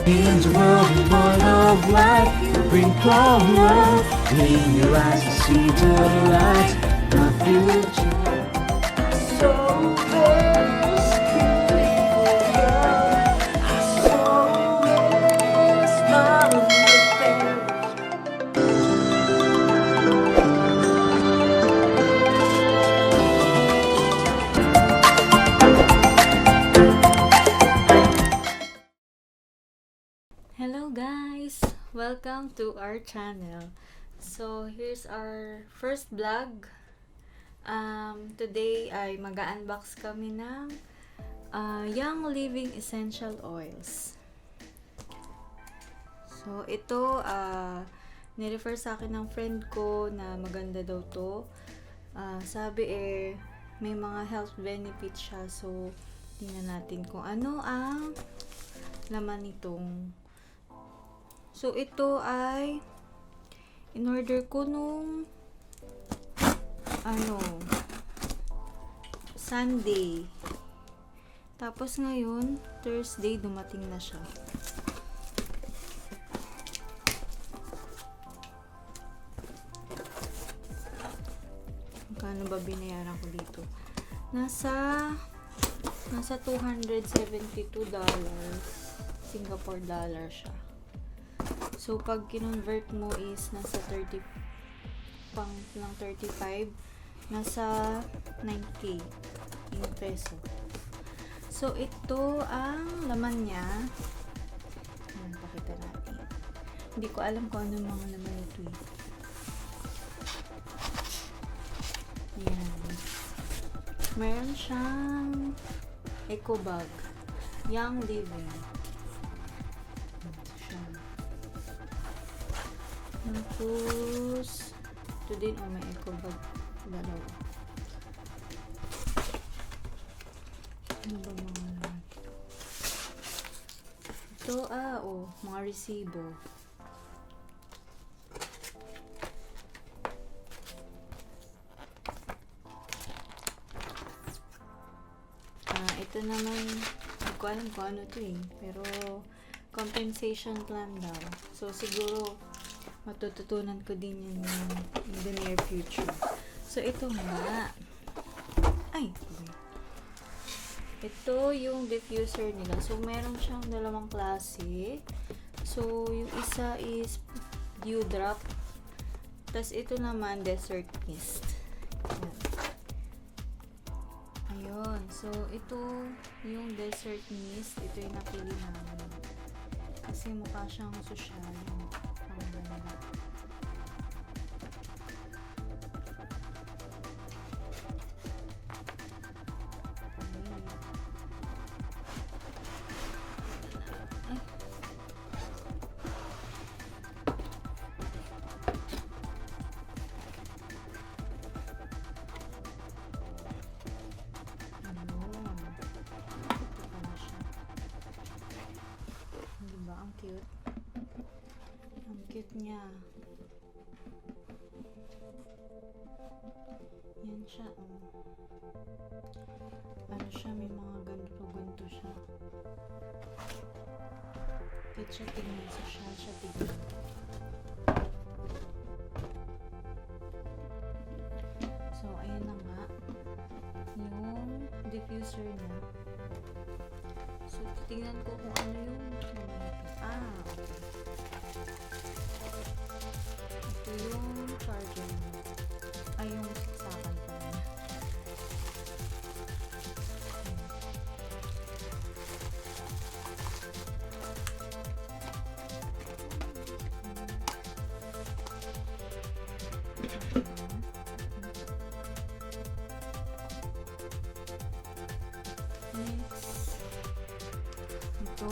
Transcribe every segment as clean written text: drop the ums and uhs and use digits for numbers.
In the world void of light, bring color. In your eyes, I see the light. My future. So best I saw a smile on your face. Hello guys! Welcome to our channel. So, here's our first vlog. Today ay mag-unbox kami ng Young Living Essential Oils. So, ito nirefer sa akin ng friend ko na maganda daw to. Sabi may mga health benefits siya. So, tingnan natin kung ano ang laman nitong. So, ito ay in-order ko nung Sunday. Tapos ngayon, Thursday, dumating na siya. Magkano ba binayaran ko dito? Nasa $272 Singapore dollar siya. So, pag kinonvert mo is nasa 35, nasa 9K in peso. So, ito ang laman niya. Ayan, pakita natin. Hindi ko alam kung ano mga laman ito eh. Ayan. Meron siyang eco bag. Young Living. Tapos, ito din, may eco bag. Dalawa. Ano ba mga naman? Ito, mga resibo. Ito naman, hindi ko alam kung ano ito eh. Pero, compensation plan daw. So, siguro, matututunan ko din yun in the near future. So, ito nga. Ito yung diffuser nila. So, meron siyang dalawang klase. So, yung isa is dew drop. Tapos, ito naman, desert mist. Ayun. So, ito yung desert mist. Ito yung napili namin. Kasi mukha siyang social. Ang cute. Ang cute niya. Yan siya, Ano siya, may mga ganito siya. Cute siya tingnan. Social siya tingnan. So, ayan na nga. Yung diffuser niya. So, tingnan ko kung ano yung ito yung charger niya. Yung saksakan ko na. Next. Ito.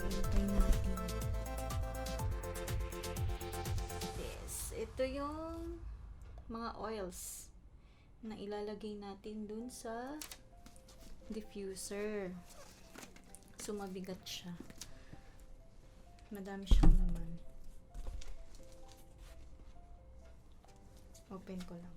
Pintay natin. Ito yung mga oils na ilalagay natin dun sa diffuser. So, mabigat siya. Madami siyang laman. Open ko lang.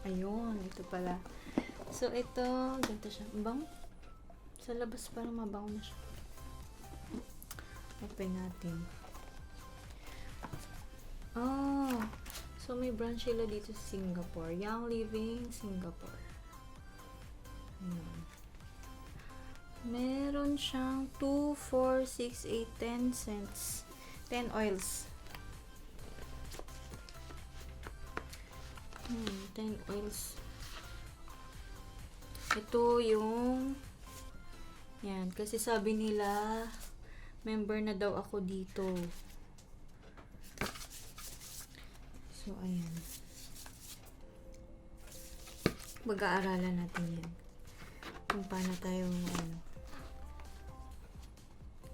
Ayun, ito pala. So, ito, ganito siya. Bang? Sa labas parang mabango na siya. Open natin. Oh, so may branch sila dito sa Singapore. Young Living, Singapore. Ayan. Meron siyang 2, 4, 6, 8, 10 cents. 10 oils. 10 oils. Ito yung yan, kasi sabi nila member na daw ako dito. So, ayan. Mag-aaralan natin yan. Kung paano tayo,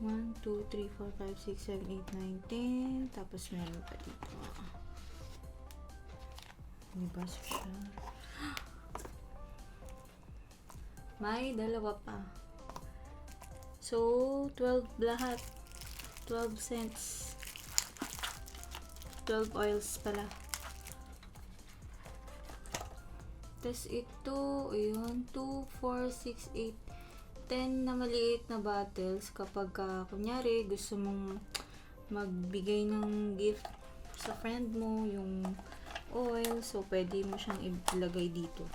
1, 2, 3, 4, 5, 6, 7, 8, 9, 10. Tapos meron pa dito. Diba siya? May dalawa pa. So, 12 lahat. 12 cents. 12 oils pala. Tapos ito, ayun, 2, 4, 6, 8, 10 na maliit na bottles kapag kunyari gusto mong magbigay ng gift sa friend mo, yung oil, so pwede mo siyang ilagay dito.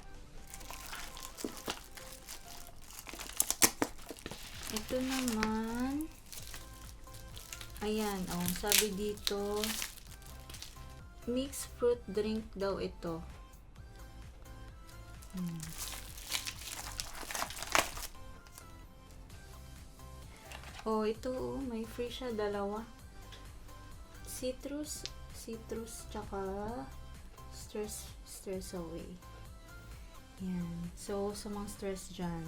Ito naman, ayan, sabi dito, mixed fruit drink daw ito. Ito, may free siya, dalawa. Citrus, tsaka stress away. Yan. So, sa mga stress dyan,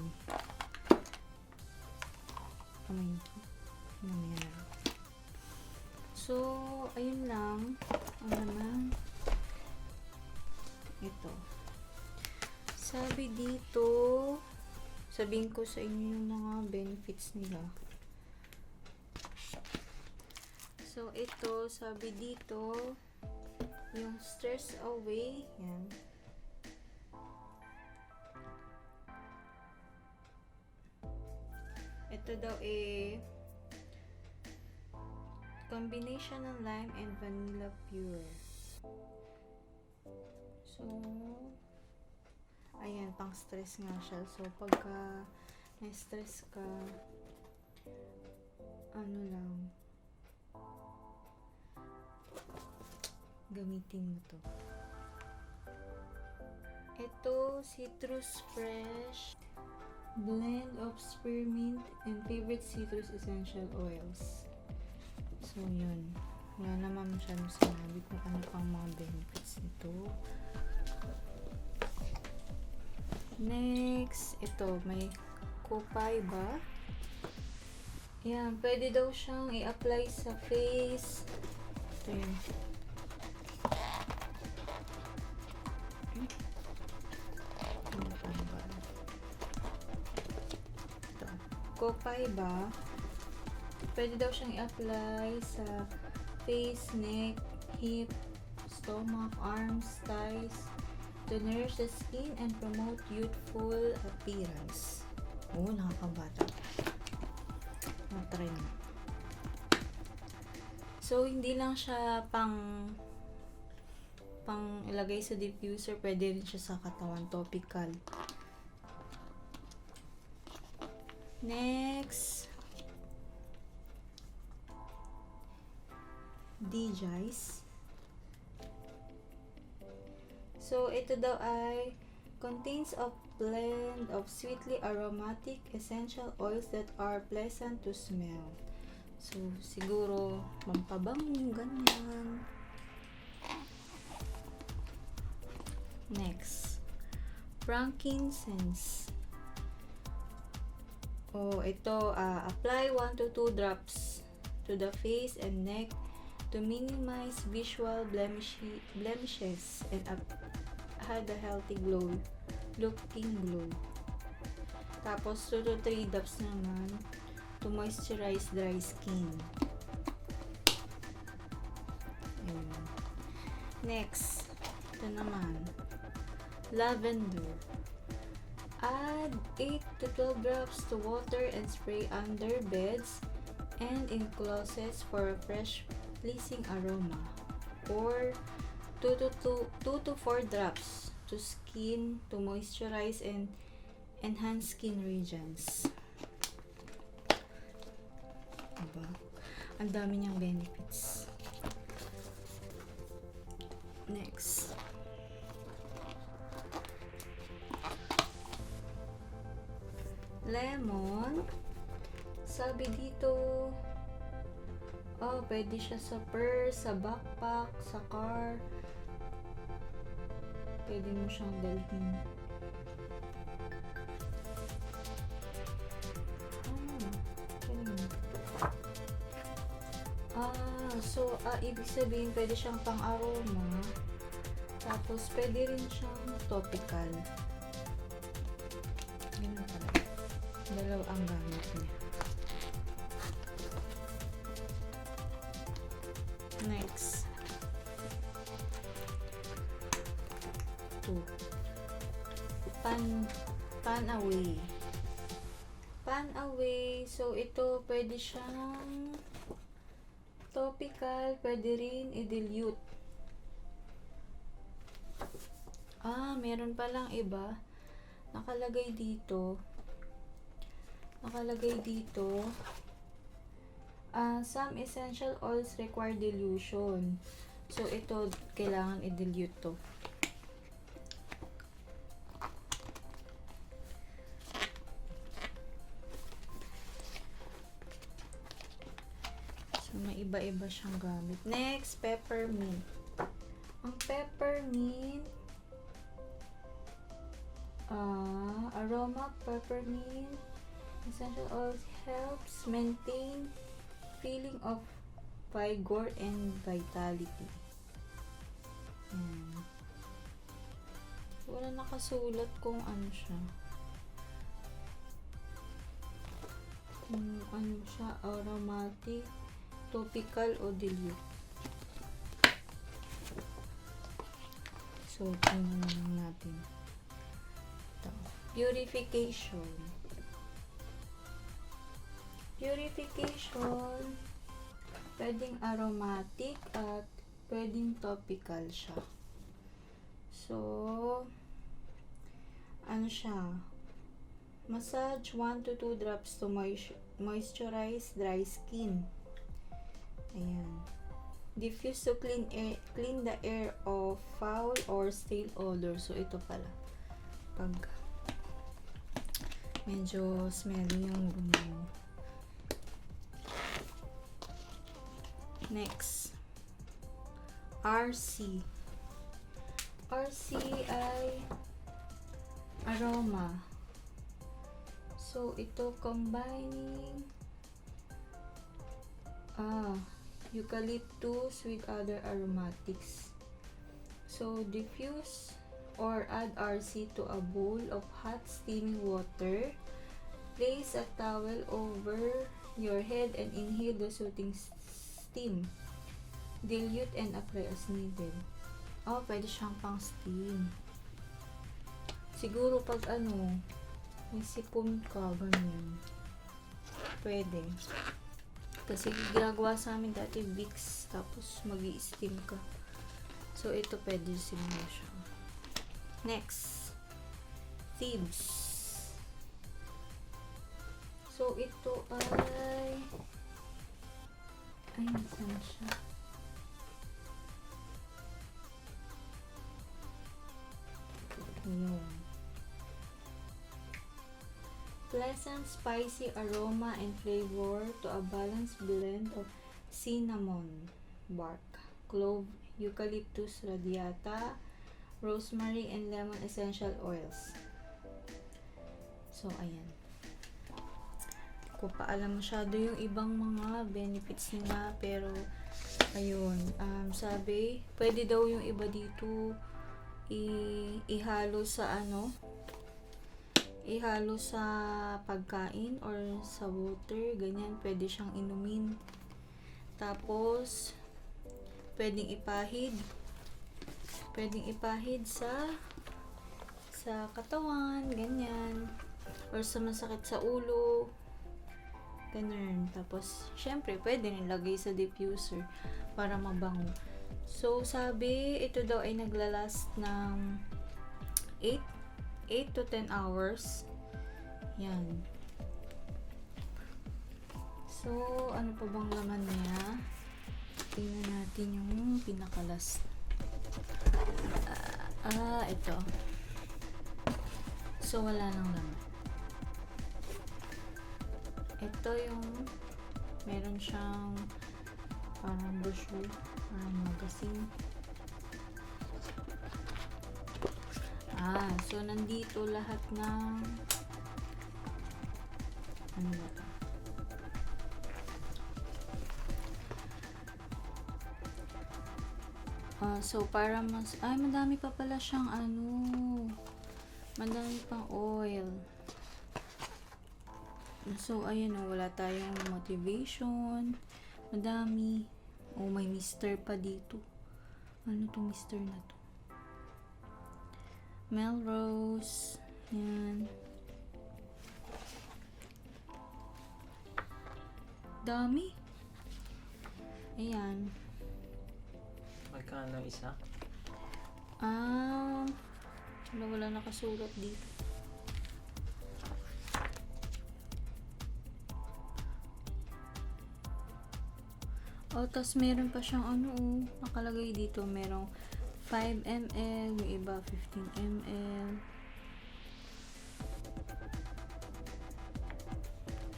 so, ayun lang. Ano naman? Ito. Sabi dito, sabihin ko sa inyo yung mga benefits nila. So, ito, sabi dito, yung stress away, yan. Ito daw combination ng lime and vanilla pure. So, ayan, pang stress nga siya. So, pagka na-stress ka, ano lang, gamitin mo to. Ito, citrus fresh, blend of spearmint and favorite citrus essential oils. So, yun. Wala naman masyadong sinabi kung ano pang mga benefits nito. Next, ito, may kopay ba? Yan, pwede daw siyang i-apply sa face. Ito yun. Ito. Kopay ba? Pwede daw siyang i-apply sa face, neck, hip, stomach, arms, thighs to nourish the skin and promote youthful appearance. Nakakabata. Try na. So, hindi lang siya pang ilagay sa diffuser, pwede rin siya sa katawan, topical. Next, DJs. So, ito daw ay contains a blend of sweetly aromatic essential oils that are pleasant to smell. So, siguro pampabango, ganyan. Next, frankincense. Ito, apply 1 to 2 drops to the face and neck to minimize visual blemishes and add a healthy looking glow. Tapos 2 to 3 drops naman to moisturize dry skin. Next, ito naman, lavender. Add 8 to 12 drops to water and spray under beds and in closets for a fresh, pleasing aroma. Or 2 to 4 drops to skin to moisturize and enhance skin regions. Diba? Ang dami niyang benefits. Next. Lemon. Sabi dito, pwede siya sa purse, sa backpack, sa car. Pwede mo siyang dalhin. So, ibig sabihin, pwede siyang pang-aroma. Tapos, pwede rin siyang topical. Ganun pala. Dalawa ang gamit niya. Next. 2. Pan away. Pan away. So, ito, pwede siyang topical, pwede rin i-dilute. Meron palang iba. Nakalagay dito, some essential oils require dilution. So, ito, kailangan i-dilute to. So, may iba-iba siyang gamit. Next, peppermint. Ang peppermint, aroma peppermint, essential oils helps maintain feeling of vigor and vitality. Wala nakasulat kung ano siya. Kung ano siya, aromatic, topical o dilute. So, tingnan na lang natin. Ito. Purification. Pwedeng aromatic at pwedeng topical siya. So, ano siya? Massage 1 to 2 drops to moisturize dry skin. Ayan. Diffuse to clean the air of foul or stale odor. So, ito pala. Pag medyo smelly yung room mo. Next. RC. RC ay aroma. So, ito combining eucalyptus with other aromatics. So, diffuse or add RC to a bowl of hot steaming water. Place a towel over your head and inhale the soothing steam. Dilute and apply as needed. Pwede siyang pang steam. Siguro pag may sipon ka, ganyan. Pwede. Kasi ginagawa sa amin dati Vicks, tapos mag-i-steam ka. So, ito pwede siguro siya. Next. Thieves. So, ito ay nasaan siya? Yun. Pleasant spicy aroma and flavor to a balanced blend of cinnamon bark, clove, eucalyptus radiata, rosemary, and lemon essential oils. So, ayan. Ko pa alam masyado yung ibang mga benefits nila, pero ayun, sabi, pwede daw yung iba dito ihalo sa ihalo sa pagkain or sa water, ganyan, pwede siyang inumin. Tapos pwedeng ipahid sa sa katawan, ganyan. Or sa masakit sa ulo. Ganun. Tapos, syempre, pwede nilagay sa diffuser para mabango. So, sabi, ito daw ay naglalast ng 8 to 10 hours. Yan. So, ano pa bang laman niya? Tingnan natin yung pinakalas. Ito. So, wala nang laman. Ito yung meron siyang parang brochure, parang magazine. So nandito lahat ng ano ba ito? So para mas madami pa pala siyang madami pang oil. So ayan wala tayong motivation, madami. May mister pa dito. Ano to mister na to? Melrose. Yan. Dami. Ayan. Magkano isa? Wala nakasulat dito. Tas meron pa siyang nakalagay dito. Merong 5 ml, yung iba 15 ml.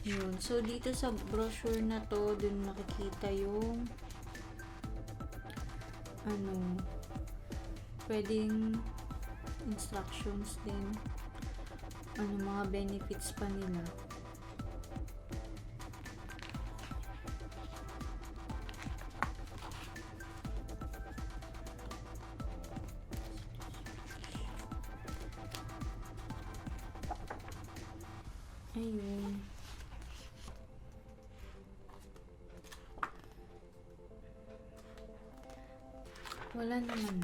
Yun. So, dito sa brochure na to, dun nakikita yung pwedeng instructions din. Mga benefits pa nila. Ayun. Wala naman.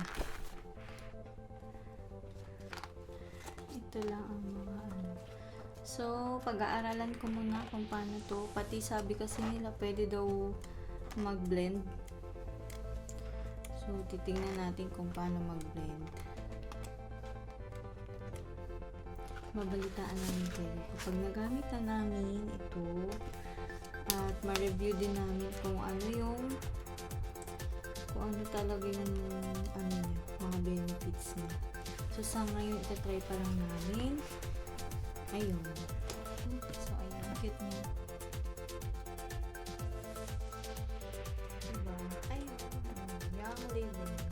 Ito lang ang mga So, pag-aaralan ko muna kung paano to. Pati sabi kasi nila pwede daw mag-blend. So, titingnan natin kung paano mag-blend. Babalitaan namin kayo kapag nagamit na namin ito at ma-review din namin kung ano talaga yung mga benefits niya. So sa ngayon itatry pa lang namin. Ayun. So ayun, cute niya. Diba? Ayun. Young living.